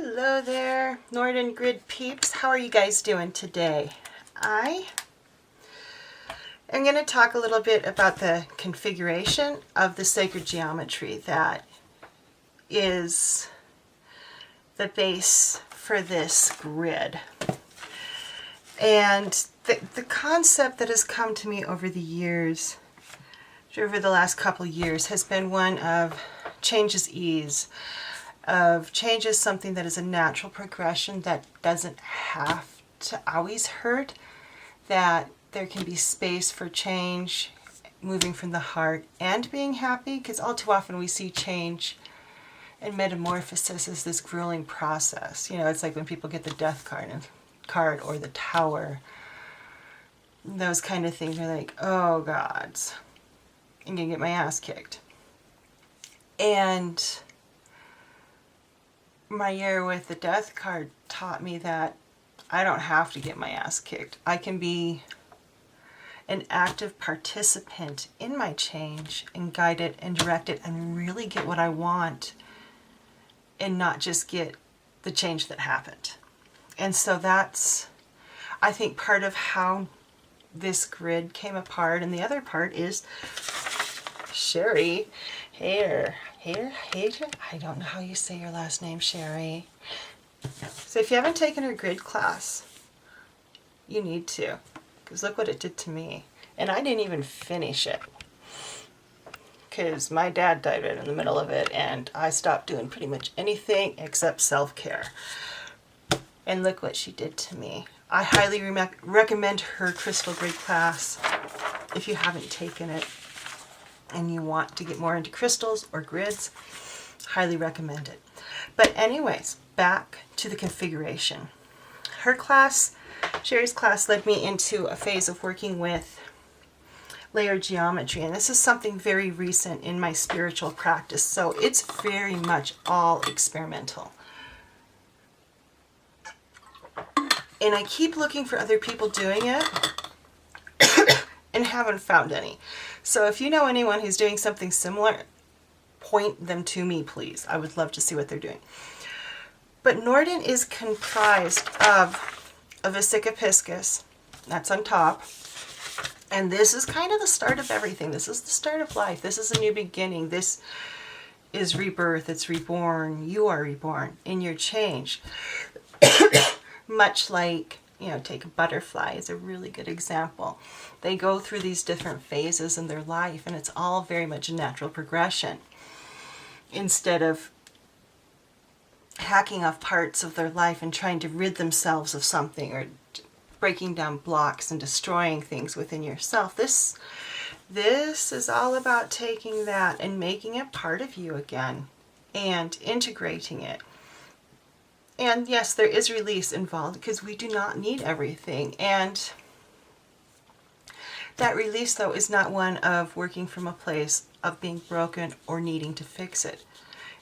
Hello there, Northern Grid peeps. How are you guys doing today? I am going to talk a little bit about the configuration of the sacred geometry that is the base for this grid. And the concept that has come to me over the years, over the last couple years, has been one of change is ease. Of change is something that is a natural progression that doesn't have to always hurt, that there can be space for change, moving from the heart and being happy, because all too often we see change and metamorphosis as this grueling process. You know, it's like when people get the death card or the tower, those kind of things are like, oh gods, I'm gonna get my ass kicked. And my year with the death card taught me that I don't have to get my ass kicked. I can be an active participant in my change and guide it and direct it and really get what I want and not just get the change that happened. And so that's, I think, part of how this grid came apart. And the other part is Sherry. I don't know how you say your last name, Sherry. So if you haven't taken her grid class, you need to, because look what it did to me. And I didn't even finish it, because my dad died right in the middle of it, and I stopped doing pretty much anything except self-care. And look what she did to me. I highly recommend her crystal grid class if you haven't taken it and you want to get more into crystals or grids. Highly recommend it. But anyways, back to the configuration. Her class, Sherry's class, led me into a phase of working with layered geometry, and this is something very recent in my spiritual practice, so it's very much all experimental. And I keep looking for other people doing it and haven't found any. So if you know anyone who's doing something similar, point them to me, please. I would love to see what they're doing. But Norden is comprised of a Vesica-Piscis, that's on top. And this is kind of the start of everything. This is the start of life. This is a new beginning. This is rebirth. It's reborn. You are reborn in your change. Much like, you know, take a butterfly is a really good example. They go through these different phases in their life, and it's all very much a natural progression. Instead of hacking off parts of their life and trying to rid themselves of something, or breaking down blocks and destroying things within yourself, this is all about taking that and making it part of you again and integrating it. And yes, there is release involved, because we do not need everything. And that release, though, is not one of working from a place of being broken or needing to fix it.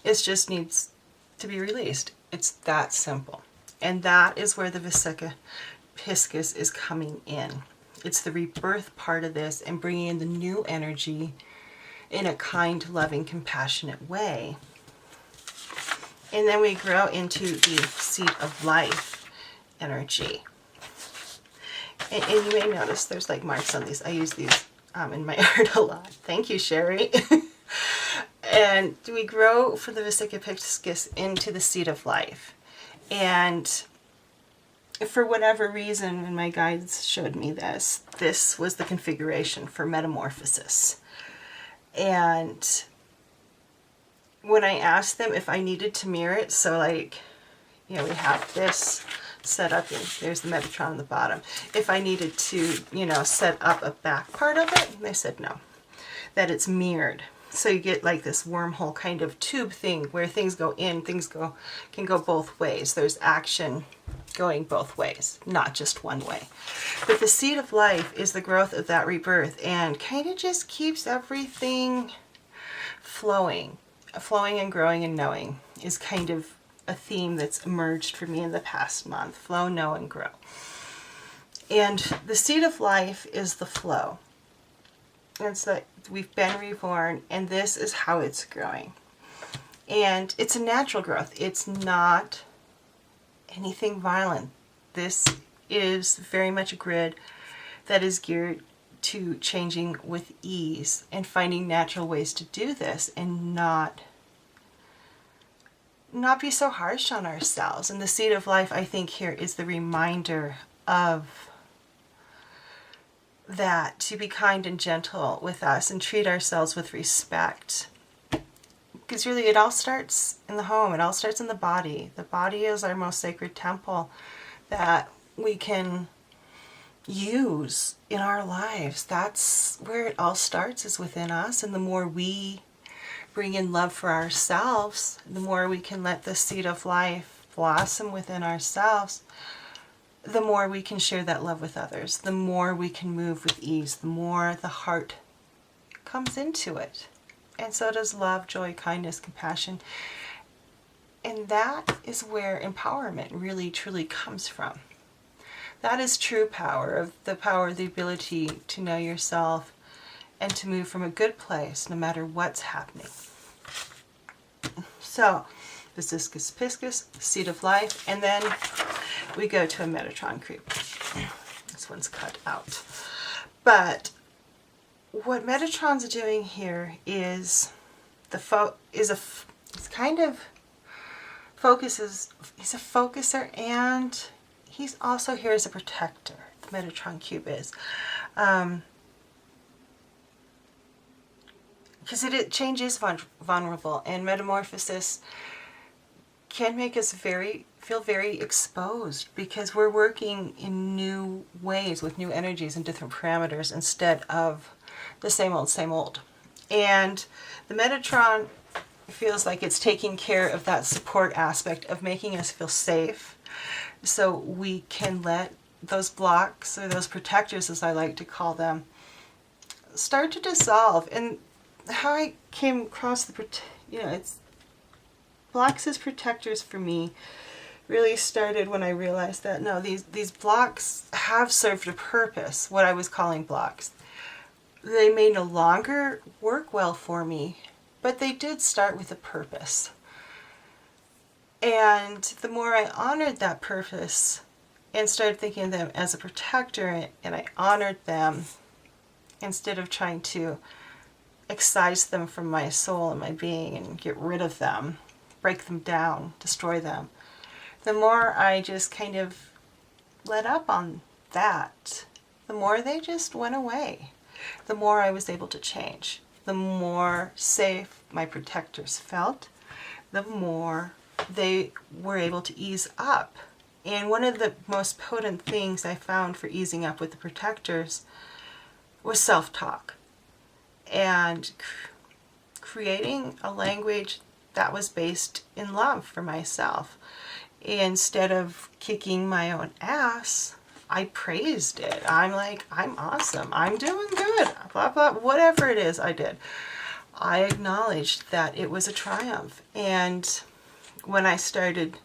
It just needs to be released. It's that simple. And that is where the Vesica-Piscis is coming in. It's the rebirth part of this and bringing in the new energy in a kind, loving, compassionate way. And then we grow into the seed of life energy. And you may notice there's like marks on these. I use these in my art a lot. Thank you, Sherry. And we grow from the Vesica-Piscis into the seed of life. And for whatever reason, when my guides showed me this was the configuration for Metamorphosis. And when I asked them if I needed to mirror it, so like, you know, we have this set up, and there's the Metatron on the bottom. If I needed to, you know, set up a back part of it, they said no, that it's mirrored. So you get like this wormhole kind of tube thing where things go in, can go both ways. There's action going both ways, not just one way. But the seed of life is the growth of that rebirth, and kind of just keeps everything flowing. Flowing and growing and knowing is kind of a theme that's emerged for me in the past month. Flow, know, and grow. And the seed of life is the flow. It's that we've been reborn, and this is how it's growing. And it's a natural growth. It's not anything violent. This is very much a grid that is geared to changing with ease and finding natural ways to do this and not be so harsh on ourselves. And the seed of life, I think, here is the reminder of that, to be kind and gentle with us and treat ourselves with respect. Because really it all starts in the home, it all starts in the body. The body is our most sacred temple that we can use in our lives. That's where it all starts, is within us. And the more we bring in love for ourselves, the more we can let the seed of life blossom within ourselves, the more we can share that love with others, the more we can move with ease, the more the heart comes into it. And so does love, joy, kindness, compassion. And that is where empowerment really truly comes from. That is true power, the ability to know yourself and to move from a good place no matter what's happening. So, Viscus Piscus, seed of life, and then we go to a Metatron creep. This one's cut out. But what Metatron's doing here is it's kind of focuses. He's a focuser, and he's also here as a protector. The Metatron cube is. Because it changes vulnerable, and metamorphosis can make us feel very exposed, because we're working in new ways with new energies and different parameters instead of the same old. And the Metatron feels like it's taking care of that support aspect of making us feel safe, so we can let those blocks, or those protectors as I like to call them, start to dissolve. And how I came across it's blocks as protectors for me really started when I realized that no, these blocks have served a purpose, what I was calling blocks. They may no longer work well for me, but they did start with a purpose. And the more I honored that purpose and started thinking of them as a protector, and I honored them instead of trying to excise them from my soul and my being and get rid of them, break them down, destroy them, the more I just kind of let up on that, the more they just went away. The more I was able to change. The more safe my protectors felt, the more they were able to ease up. And one of the most potent things I found for easing up with the protectors was self-talk. And creating a language that was based in love for myself. Instead of kicking my own ass, I praised it. I'm like, I'm awesome. I'm doing good. Blah, blah, whatever it is I did. I acknowledged that it was a triumph. And when I started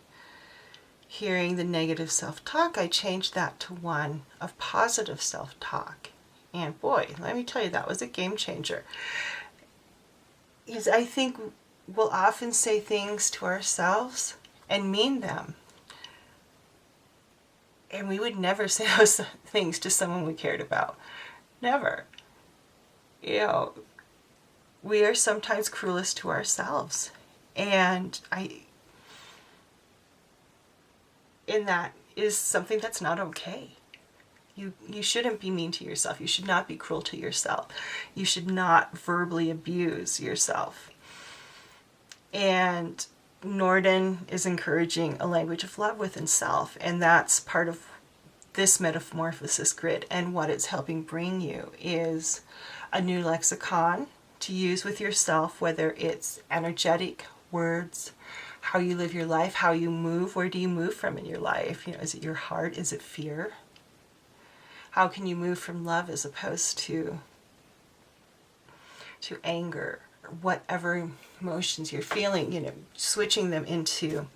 hearing the negative self-talk, I changed that to one of positive self-talk. And boy, let me tell you, that was a game changer. Because I think we'll often say things to ourselves and mean them. And we would never say those things to someone we cared about. Never. We are sometimes cruelest to ourselves. And that is something that's not okay. You shouldn't be mean to yourself. You should not be cruel to yourself. You should not verbally abuse yourself. And Norden is encouraging a language of love within self, and that's part of this Metamorphosis grid. And what it's helping bring you is a new lexicon to use with yourself, whether it's energetic words, how you live your life, how you move, where do you move from in your life? Is it your heart? Is it fear? How can you move from love as opposed to anger, or whatever emotions you're feeling, switching them into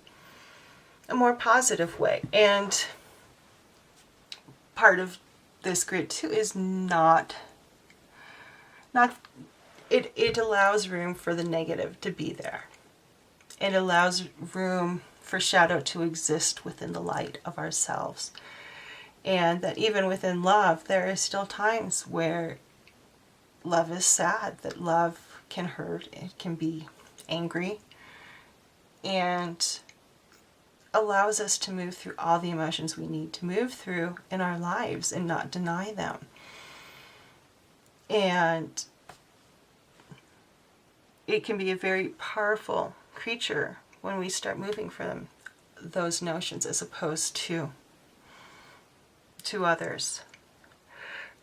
a more positive way. And part of this grid too is it allows room for the negative to be there. It allows room for shadow to exist within the light of ourselves. And that even within love, there are still times where love is sad, that love can hurt, it can be angry, and allows us to move through all the emotions we need to move through in our lives and not deny them. And it can be a very powerful creature when we start moving from those notions as opposed to others.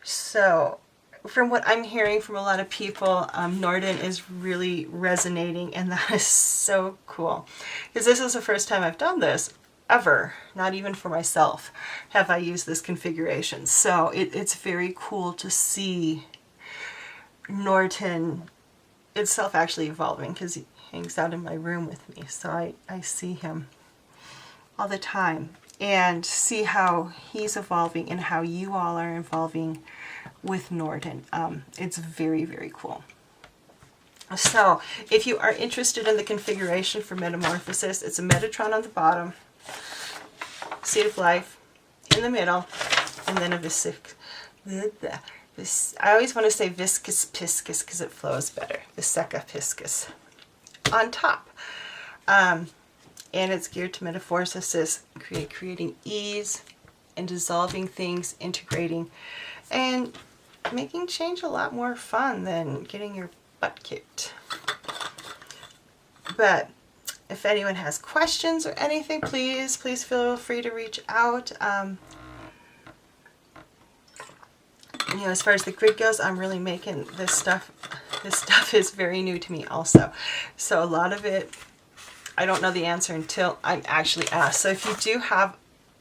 So from what I'm hearing from a lot of people, Norden is really resonating, and that is so cool. Because this is the first time I've done this, ever. Not even for myself have I used this configuration. So it's very cool to see Norden itself actually evolving, because he hangs out in my room with me. So I see him all the time, and see how he's evolving and how you all are evolving with Norden. It's very, very cool. So if you are interested in the configuration for Metamorphosis, it's a Metatron on the bottom, Seed of Life in the middle, and then a I always want to say Viscus Piscus because it flows better. Viseca Piscus on top. And it's geared to Metamorphosis, creating ease and dissolving things, integrating, and making change a lot more fun than getting your butt kicked. But if anyone has questions or anything, please feel free to reach out. You know, as far as the grid goes, I'm really making this stuff. This stuff is very new to me also. So a lot of it, I don't know the answer until I'm actually asked. So if you do have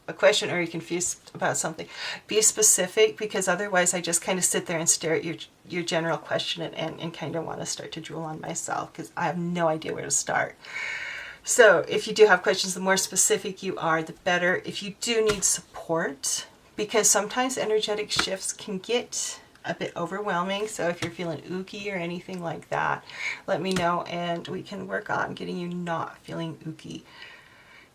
a question or you're confused about something, be specific, because otherwise I just kind of sit there and stare at your general question and kind of want to start to drool on myself because I have no idea where to start. So if you do have questions, the more specific you are, the better. If you do need support, because sometimes energetic shifts can get a bit overwhelming, so if you're feeling ooky or anything like that, let me know and we can work on getting you not feeling ooky.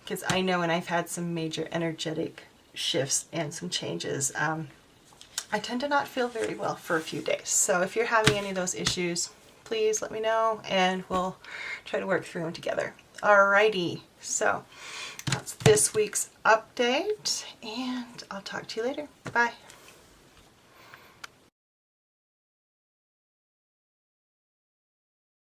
Because I know when I've had some major energetic shifts and some changes, I tend to not feel very well for a few days. So if you're having any of those issues, please let me know and we'll try to work through them together. Alrighty, so that's this week's update, and I'll talk to you later. Bye.